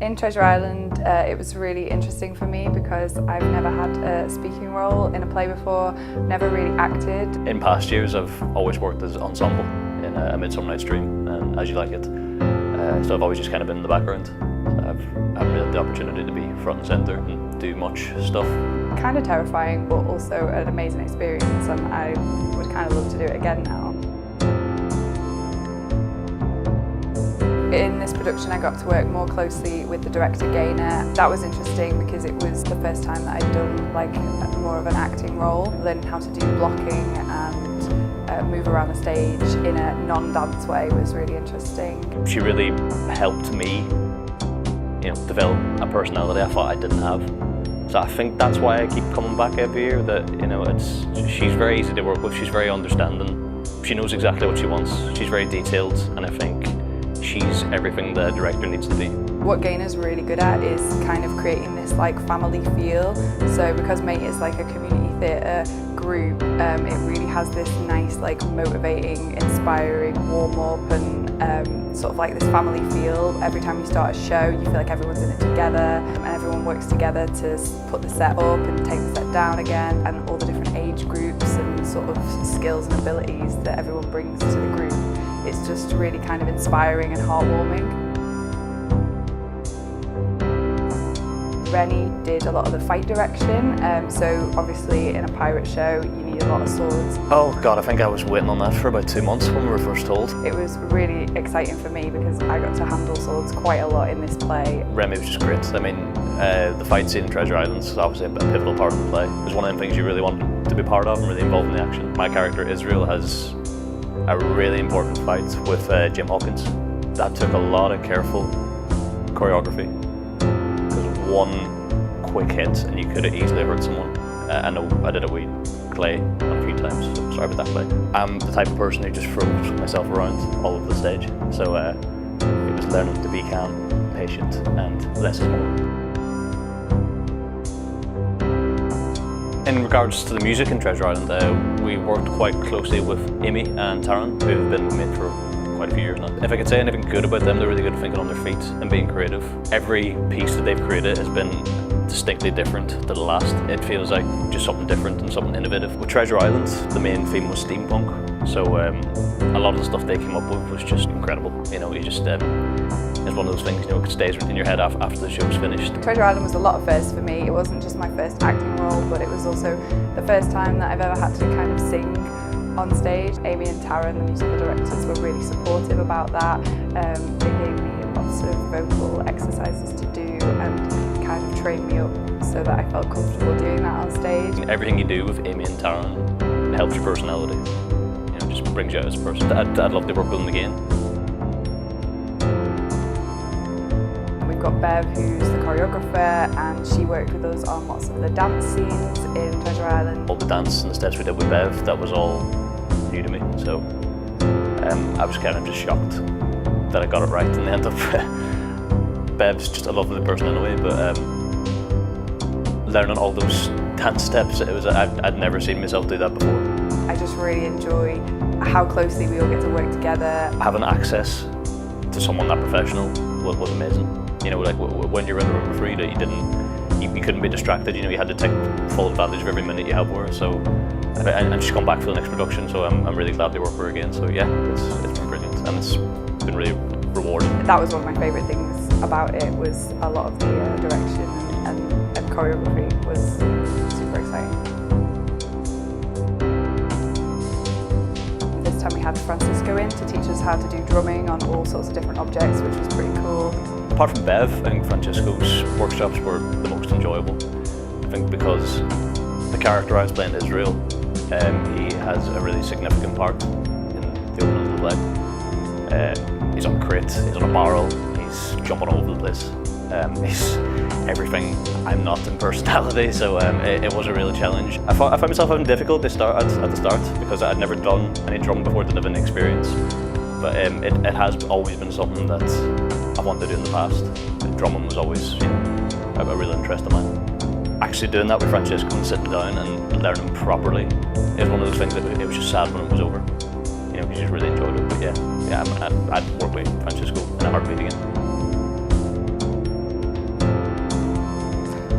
In Treasure Island, it was really interesting for me because I've never had a speaking role in a play before, never really acted. In past years, I've always worked as ensemble in A Midsummer Night's Dream and As You Like It. So I've always just kind of been in the background. I haven't really had the opportunity to be front and centre and do much stuff. Kind of terrifying, but also an amazing experience, and I would kind of love to do it again now. In this production, I got to work more closely with the director Gaynor. That was interesting because it was the first time that I'd done like more of an acting role, learning how to do blocking and move around the stage in a non-dance way was really interesting. She really helped me, develop a personality I thought I didn't have. So I think that's why I keep coming back every year. That she's very easy to work with. She's very understanding. She knows exactly what she wants. She's very detailed, and I think she's everything the director needs to be. What Gaynor's really good at is kind of creating this like family feel. So because Mate is like a community theatre group, it really has this nice like motivating, inspiring warm-up and sort of like this family feel. Every time you start a show you feel like everyone's in it together and everyone works together to put the set up and take the set down again, and all the different age groups and sort of skills and abilities that everyone brings to the group. It's just really kind of inspiring and heartwarming. Rennie did a lot of the fight direction, so obviously in a pirate show you need a lot of swords. Oh god, I think I was waiting on that for about 2 months when we were first told. It was really exciting for me because I got to handle swords quite a lot in this play. Remy was just great. I mean, the fight scene in Treasure Island is obviously a pivotal part of the play. It was one of them things you really want to be part of and really involved in the action. My character Israel has a really important fight with Jim Hawkins. That took a lot of careful choreography. One quick hit and you could have easily hurt someone. I know I did it with clay a few times, so sorry about that clay. I'm the type of person who just throws myself around all over the stage, so it was learning to be calm, patient, and less is more. In regards to the music in Treasure Island, we worked quite closely with Amy and Taran, who have been with me for quite a few years now. If I could say anything good about them, they're really good at thinking on their feet and being creative. Every piece that they've created has been distinctly different to the last. It feels like just something different and something innovative. With Treasure Island, the main theme was steampunk, so a lot of the stuff they came up with was just incredible. You just, it's one of those things, it stays in your head after the show's finished. Treasure Island was a lot of firsts for me. It wasn't just my first acting role, but it was also the first time that I've ever had to kind of sing on stage. Amy and Taran, the musical directors, were really supportive about that. They gave me lots of vocal exercises to do and kind of trained me up so that I felt comfortable doing that on stage. Everything you do with Amy and Taran helps your personality. Just brings you out as a person. I'd love to work with them again. We've got Bev, who's the choreographer, and she worked with us on lots of the dance scenes in Treasure Island. All the dance and the steps we did with Bev, that was all new to me, so I was kind of just shocked that I got it right in the end of Bev's just a lovely person anyway, but learning all those dance steps, I'd never seen myself do that before. I just really enjoy how closely we all get to work together. Having access to someone that professional was amazing. Like when you're in the room with Frida, you couldn't be distracted. You had to take full advantage of every minute you have with her. So, and she's come back for the next production, so I'm really glad to work with her again. So yeah, it's been brilliant and it's been really rewarding. That was one of my favourite things about it, was a lot of the direction and choreography was super exciting. This time we had Francisco in to teach us how to do drumming on all sorts of different objects, which was pretty cool. Apart from Bev, I think Francisco's workshops were the most enjoyable. I think because the character I was playing, Israel, he has a really significant part in the opening of the play. He's on a crate, he's on a barrel, he's jumping all over the place. He's everything I'm not in personality, so it was a real challenge. I found myself having difficulty at the start because I'd never done any drumming before, didn't have any experience. But it has always been something that I wanted to do in the past. Drumming was always a real interest of mine. Actually doing that with Francisco and sitting down and learning properly is one of those things that it was just sad when it was over. We just really enjoyed it. But yeah, I'd work with Francisco in a heartbeat again.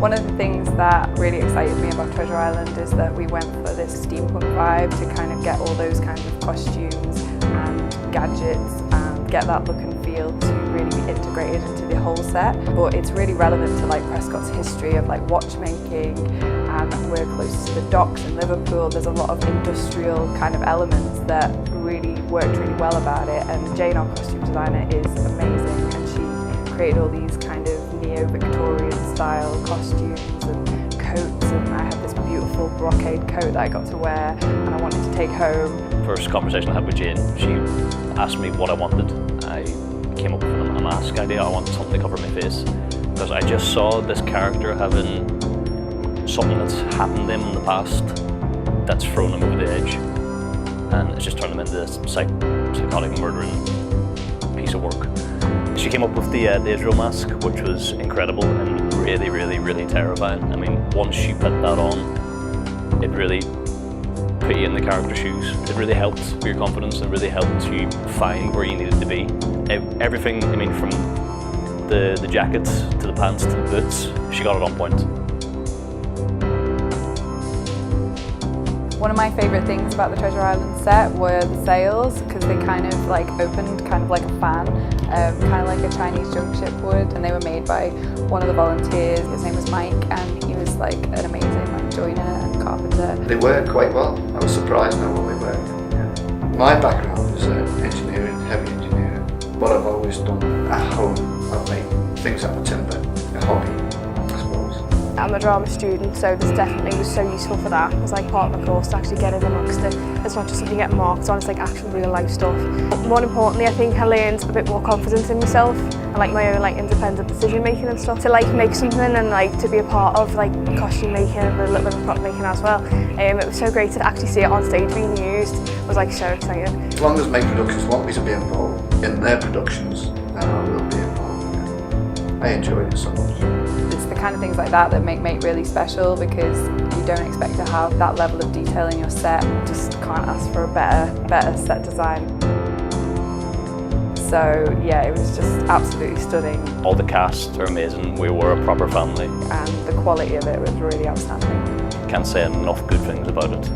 One of the things that really excited me about Treasure Island is that we went for this steampunk vibe to kind of get all those kinds of costumes and gadgets and get that look and feel to really be integrated into the whole set. But it's really relevant to like Prescott's history of like watchmaking, and we're close to the docks in Liverpool. There's a lot of industrial kind of elements that really worked really well about it, and Jane, our costume designer, is amazing, and she created all these kind of neo-Victorian style costumes and coats, and I had this beautiful brocade coat that I got to wear and I wanted to take home. First conversation I had with Jane, she asked me what I wanted. I came up with a mask idea. I wanted something to cover my face because I just saw this character having something that's happened to him in the past that's thrown him over the edge, and it's just turned him into this psychotic murdering piece of work. She came up with the Israel mask, which was incredible and really, really, really terrifying. I mean, once she put that on, it really put you in the character's shoes. It really helped with your confidence and really helped you find where you needed to be. Everything, I mean, from the jackets to the pants to the boots, she got it on point. One of my favourite things about the Treasure Island set were the sails, because they kind of like opened kind of like a fan, kind of like a Chinese junk ship would, and they were made by one of the volunteers. His name was Mike, and he was like an amazing like joiner and carpenter. They worked quite well. I was surprised how well they worked. Yeah. My background is engineering, heavy engineering. What I've always done at home, I've made things out of timber, a hobby, I suppose. I'm a drama student, so this definitely was so useful for that. It was like part of my course to actually get in amongst it. It's not just something you get marked on, it's like actual real life stuff. But more importantly, I think I learned a bit more confidence in myself and like my own like independent decision making and stuff. To like make something and like to be a part of like costume making and a little bit of prop making as well. It was so great to actually see it on stage being used. It was like so exciting. As long as Make Productions want me to be involved in their productions, then I will be involved. Yeah. I enjoyed it so much. It's the kind of things like that that make Mate really special, because you don't expect to have that level of detail in your set. You just can't ask for a better set design. So yeah, it was just absolutely stunning. All the cast are amazing. We were a proper family. And the quality of it was really outstanding. Can't say enough good things about it.